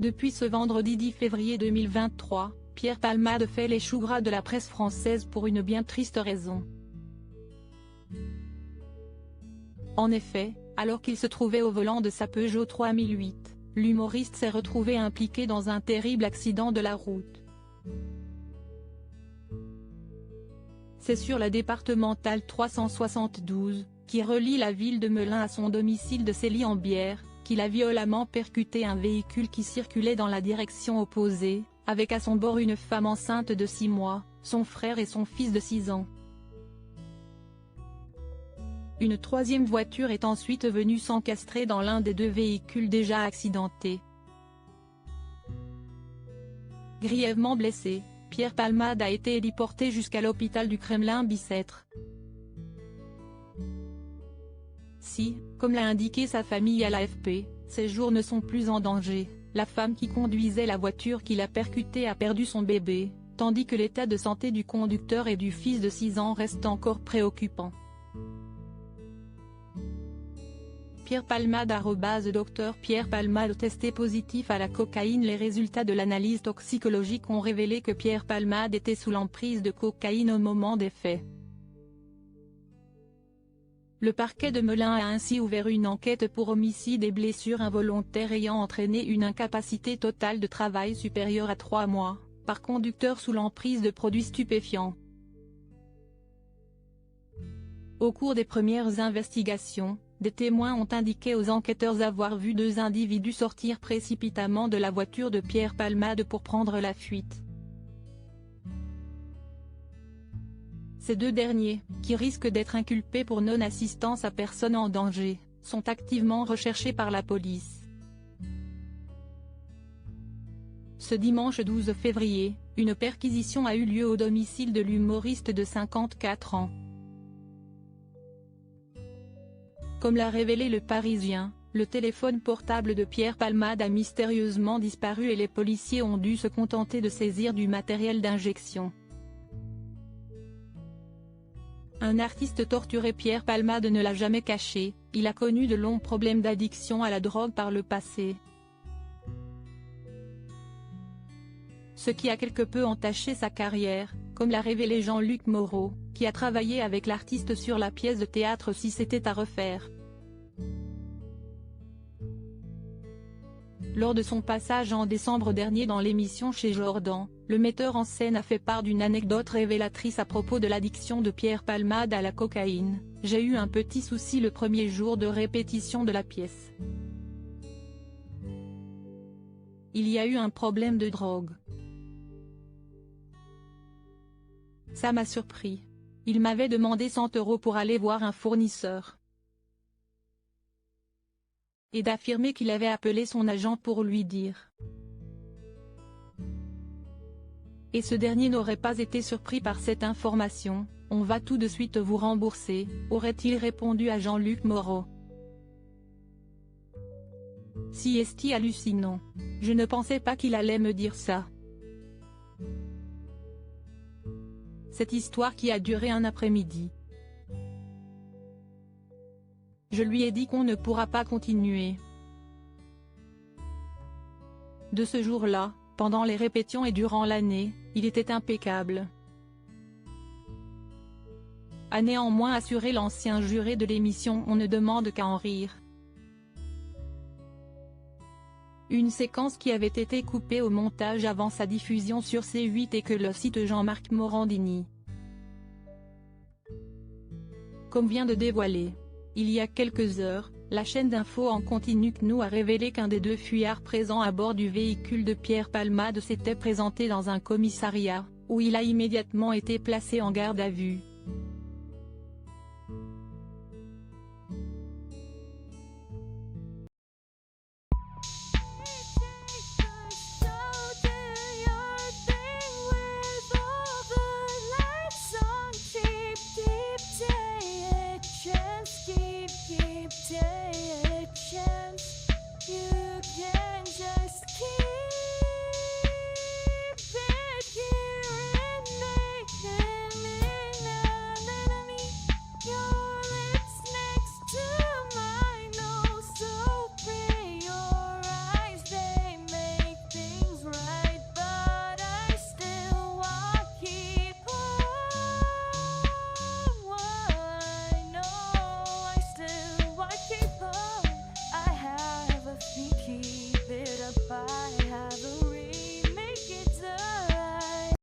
Depuis ce vendredi 10 février 2023, Pierre Palmade fait les choux gras de la presse française pour une bien triste raison. En effet, alors qu'il se trouvait au volant de sa Peugeot 3008, l'humoriste s'est retrouvé impliqué dans un terrible accident de la route. C'est sur la départementale 372, qui relie la ville de Melun à son domicile de Célie-en-Bière, qu'il a violemment percuté un véhicule qui circulait dans la direction opposée, avec à son bord une femme enceinte de 6 mois, son frère et son fils de 6 ans. Une troisième voiture est ensuite venue s'encastrer dans l'un des 2 véhicules déjà accidentés. Grièvement blessé, Pierre Palmade a été héliporté jusqu'à l'hôpital du Kremlin-Bicêtre. Si, comme l'a indiqué sa famille à l'AFP, ses jours ne sont plus en danger, la femme qui conduisait la voiture qui l'a percutée a perdu son bébé, tandis que l'état de santé du conducteur et du fils de 6 ans reste encore préoccupant. Pierre Palmade Dr Pierre Palmade testé positif à la cocaïne. Les résultats de l'analyse toxicologique ont révélé que Pierre Palmade était sous l'emprise de cocaïne au moment des faits. Le parquet de Melun a ainsi ouvert une enquête pour homicide et blessures involontaires ayant entraîné une incapacité totale de travail supérieure à 3 mois, par conducteur sous l'emprise de produits stupéfiants. Au cours des premières investigations, des témoins ont indiqué aux enquêteurs avoir vu 2 individus sortir précipitamment de la voiture de Pierre Palmade pour prendre la fuite. Ces 2 derniers, qui risquent d'être inculpés pour non-assistance à personne en danger, sont activement recherchés par la police. Ce dimanche 12 février, une perquisition a eu lieu au domicile de l'humoriste de 54 ans. Comme l'a révélé Le Parisien, le téléphone portable de Pierre Palmade a mystérieusement disparu et les policiers ont dû se contenter de saisir du matériel d'injection. Un artiste torturé. Pierre Palmade ne l'a jamais caché, il a connu de longs problèmes d'addiction à la drogue par le passé. Ce qui a quelque peu entaché sa carrière, comme l'a révélé Jean-Luc Moreau, qui a travaillé avec l'artiste sur la pièce de théâtre Si c'était à refaire. Lors de son passage en décembre dernier dans l'émission Chez Jordan, le metteur en scène a fait part d'une anecdote révélatrice à propos de l'addiction de Pierre Palmade à la cocaïne. « J'ai eu un petit souci le premier jour de répétition de la pièce. Il y a eu un problème de drogue. Ça m'a surpris. Il m'avait demandé 100 € pour aller voir un fournisseur. Et d'affirmer qu'il avait appelé son agent pour lui dire. Et ce dernier n'aurait pas été surpris par cette information, « On va tout de suite vous rembourser », aurait-il répondu à Jean-Luc Moreau. Si est-il hallucinant. Je ne pensais pas qu'il allait me dire ça. Cette histoire qui a duré un après-midi. Je lui ai dit qu'on ne pourra pas continuer. De ce jour-là, pendant les répétitions et durant l'année, il était impeccable. A néanmoins assuré l'ancien juré de l'émission On ne demande qu'à en rire. Une séquence qui avait été coupée au montage avant sa diffusion sur C8 et que le site Jean-Marc Morandini, comme vient de dévoiler, il y a quelques heures, la chaîne d'infos en continu CNews a révélé qu'un des 2 fuyards présents à bord du véhicule de Pierre Palmade s'était présenté dans un commissariat, où il a immédiatement été placé en garde à vue.